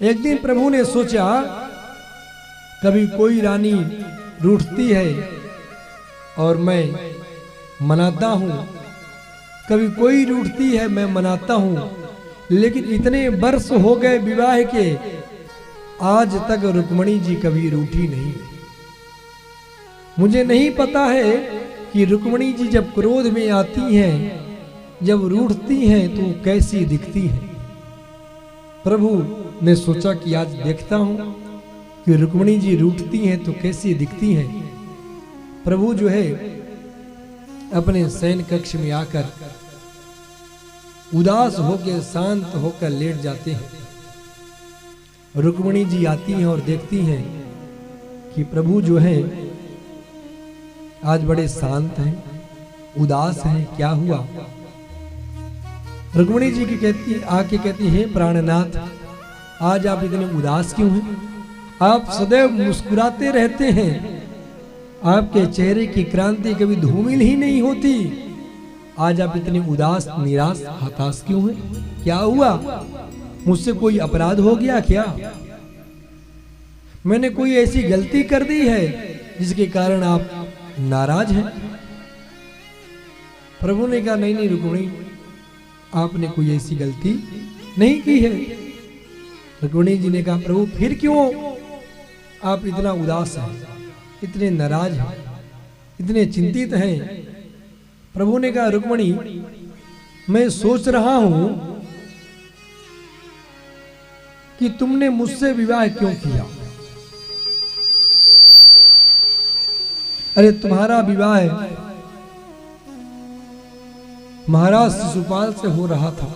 एक दिन प्रभु ने सोचा, कभी कोई रानी रूठती है और मैं मनाता हूँ, कभी कोई रूठती है मैं मनाता हूँ, लेकिन इतने वर्ष हो गए विवाह के, आज तक रुक्मणी जी कभी रूठी नहीं। मुझे नहीं पता है कि रुक्मणी जी जब क्रोध में आती हैं, जब रूठती हैं तो कैसी दिखती हैं। प्रभु ने सोचा कि आज देखता हूं कि रुक्मणी जी रूठती हैं तो कैसी दिखती हैं। प्रभु जो है अपने शयन कक्ष में आकर उदास होकर शांत होकर लेट जाते हैं। रुक्मणी जी आती हैं और देखती हैं कि प्रभु जो है आज बड़े शांत हैं, उदास हैं, क्या हुआ। रुक्मणी जी की आके कहती है, प्राणनाथ आज आप इतने उदास क्यों हैं? आप सदैव मुस्कुराते रहते हैं, आपके चेहरे की क्रांति कभी धूमिल ही नहीं होती, आज आप इतने उदास, निराश, हताश क्यों हैं? क्या हुआ? मुझसे कोई अपराध हो गया क्या? मैंने कोई ऐसी गलती कर दी है जिसके कारण आप नाराज हैं? प्रभु ने कहा, नहीं रुक्मणी, आपने कोई ऐसी गलती नहीं की है। रुक्मणी जी ने कहा, प्रभु फिर क्यों आप इतना उदास हैं, इतने नाराज हैं, इतने चिंतित हैं? प्रभु ने कहा, रुक्मणी मैं सोच रहा हूं कि तुमने मुझसे विवाह क्यों किया। अरे तुम्हारा विवाह महाराज शिशुपाल से हो रहा था।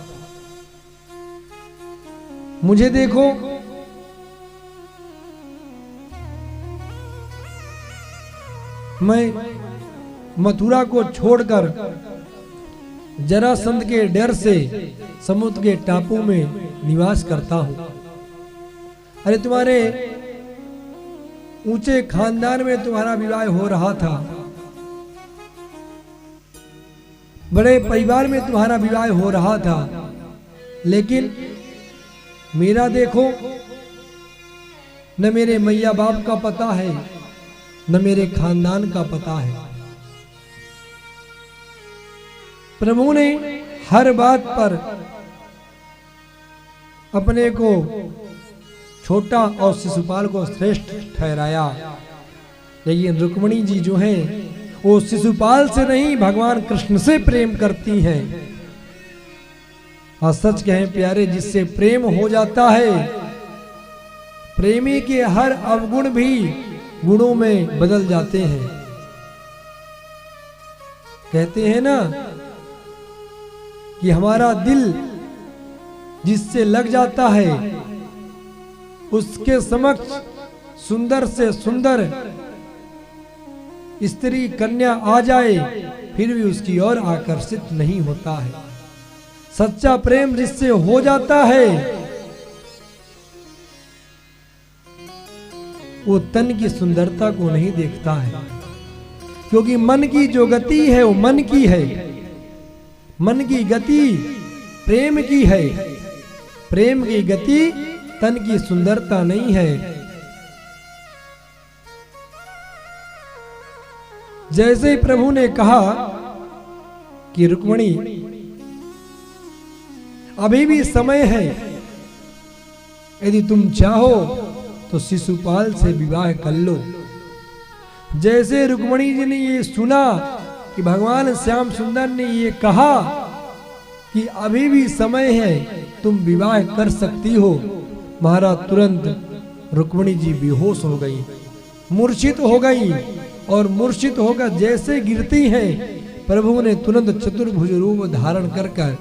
मुझे देखो, मैं मथुरा को छोड़कर जरासंध के डर से समुद्र के टापू में निवास करता हूं। अरे तुम्हारे ऊंचे खानदान में तुम्हारा विवाह हो रहा था, बड़े परिवार में तुम्हारा विवाह हो रहा था, लेकिन मेरा देखो, न मेरे मैया बाप का पता है, न मेरे खानदान का पता है। प्रभु ने हर बात पर अपने को छोटा और शिशुपाल को श्रेष्ठ ठहराया, लेकिन रुक्मणी जी जो है वो शिशुपाल से नहीं भगवान कृष्ण से प्रेम करती हैं। और सच कहें प्यारे, जिससे प्रेम हो जाता है, प्रेमी के हर अवगुण भी गुणों में बदल जाते हैं। कहते हैं ना कि हमारा दिल जिससे लग जाता है, उसके समक्ष सुंदर से सुंदर स्त्री कन्या आ जाए फिर भी उसकी ओर आकर्षित नहीं होता है। सच्चा प्रेम जिससे हो जाता है वो तन की सुंदरता को नहीं देखता है, क्योंकि मन की जो गति है वो मन की है, मन की गति प्रेम की है, प्रेम की गति तन की सुंदरता नहीं है। जैसे प्रभु ने कहा कि रुक्मणी अभी भी समय है, यदि तुम चाहो तो शिशुपाल से विवाह कर लो। जैसे रुक्मणी जी ने ये सुना कि भगवान श्याम सुंदर ने ये कहा कि अभी भी समय है, तुम विवाह कर सकती हो, महाराज तुरंत रुक्मणी जी बेहोश हो गई, मूर्छित हो गई, और मूर्छित होकर जैसे गिरती हैं, प्रभु ने तुरंत चतुर्भुज रूप धारण कर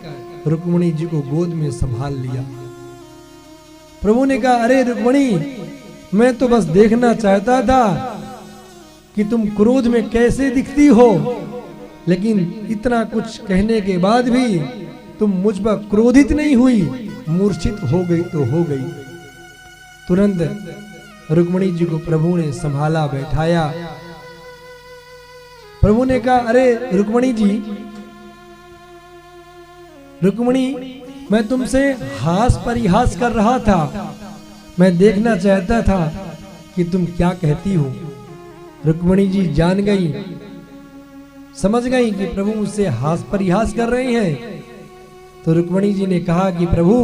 रुक्मणी जी को गोद में संभाल लिया। प्रभु ने कहा, अरे रुक्मणी, मैं तो बस देखना चाहता था कि तुम क्रोध में कैसे दिखती हो, लेकिन इतना कुछ कहने के बाद भी तुम मुझ पर क्रोधित नहीं हुई, मूर्छित हो गई तो हो गई। तुरंत रुक्मणी जी को प्रभु ने संभाला, बैठाया। प्रभु ने कहा, अरे रुक्मणी जी, रुक्मणी मैं तुमसे हास परिहास कर रहा था, मैं देखना चाहता था कि तुम क्या कहती हो। रुक्मिणी जी जान गई, समझ गई कि प्रभु मुझसे हास परिहास कर रहे हैं। तो रुक्मिणी जी ने कहा कि प्रभु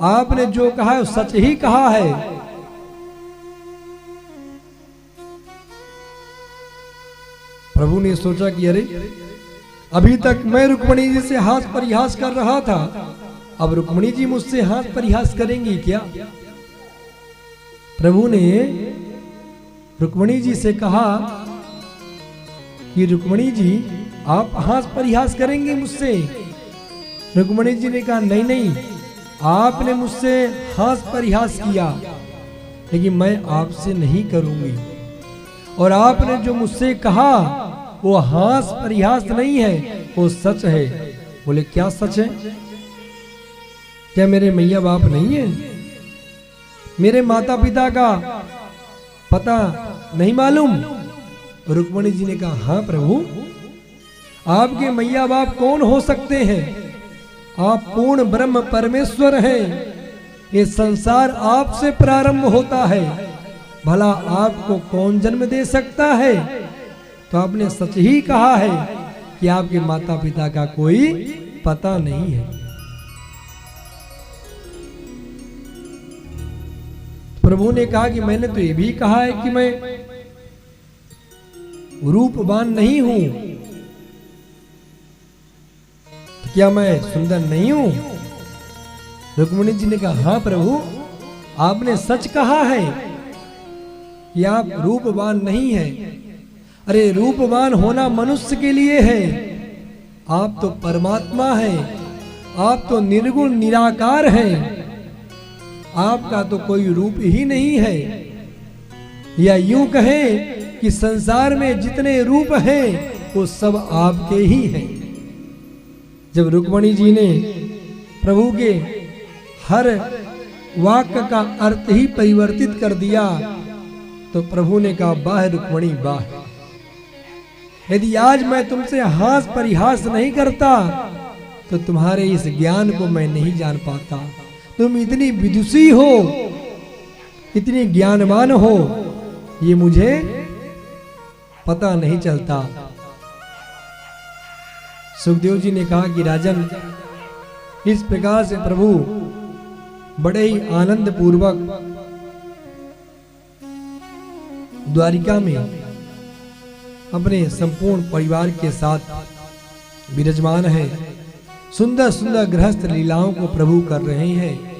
आपने जो कहा है सच ही कहा है। प्रभु ने सोचा कि अरे अभी तक मैं रुक्मिणी जी से हास परिहास कर रहा था, अब रुक्मिणी जी मुझसे हास परिहास करेंगी क्या। प्रभु ने रुक्मिणी जी से कहा कि रुक्मिणी जी आप हास परिहास करेंगे मुझसे। रुक्मिणी जी ने कहा नहीं नहीं, आपने मुझसे हास परिहास किया लेकिन मैं आपसे नहीं करूंगी, और आपने जो मुझसे कहा वो हास परिहास नहीं है, वो सच है। बोले क्या सच है? क्या मेरे मैया बाप नहीं है? मेरे माता पिता का पता नहीं मालूम? रुक्मिणी जी ने कहा हाँ प्रभु, आपके मैया बाप कौन हो सकते हैं? आप पूर्ण ब्रह्म परमेश्वर हैं। ये संसार आपसे प्रारंभ होता है, भला आपको कौन जन्म दे सकता है? तो आपने सच ही कहा है कि आपके माता पिता का कोई पता नहीं है। प्रभु ने कहा कि मैंने तो ये भी कहा है कि मैं रूपवान नहीं हूं, तो क्या मैं सुंदर नहीं हूं? रुक्मिणी जी ने कहा हाँ प्रभु, आपने सच कहा है कि आप रूपवान नहीं हैं। अरे रूपवान होना मनुष्य के लिए है, आप तो परमात्मा हैं, आप तो निर्गुण निराकार हैं, आपका तो कोई रूप ही नहीं है। या यूं कहें कि संसार में जितने रूप हैं वो सब आपके ही हैं। जब रुक्मिणी जी ने प्रभु के हर वाक्य का अर्थ ही परिवर्तित कर दिया तो प्रभु ने कहा वाह रुक्मिणी वाह, यदि आज मैं तुमसे हास परिहास नहीं करता तो तुम्हारे इस ज्ञान को मैं नहीं जान पाता। तुम इतनी विदुषी हो, इतनी ज्ञानवान हो, ये मुझे पता नहीं चलता। सुखदेव जी ने कहा कि राजन, इस प्रकार से प्रभु बड़े ही आनंद पूर्वक द्वारिका में अपने संपूर्ण परिवार के साथ विराजमान है। सुंदर सुंदर गृहस्थ लीलाओं को प्रभु कर रहे हैं।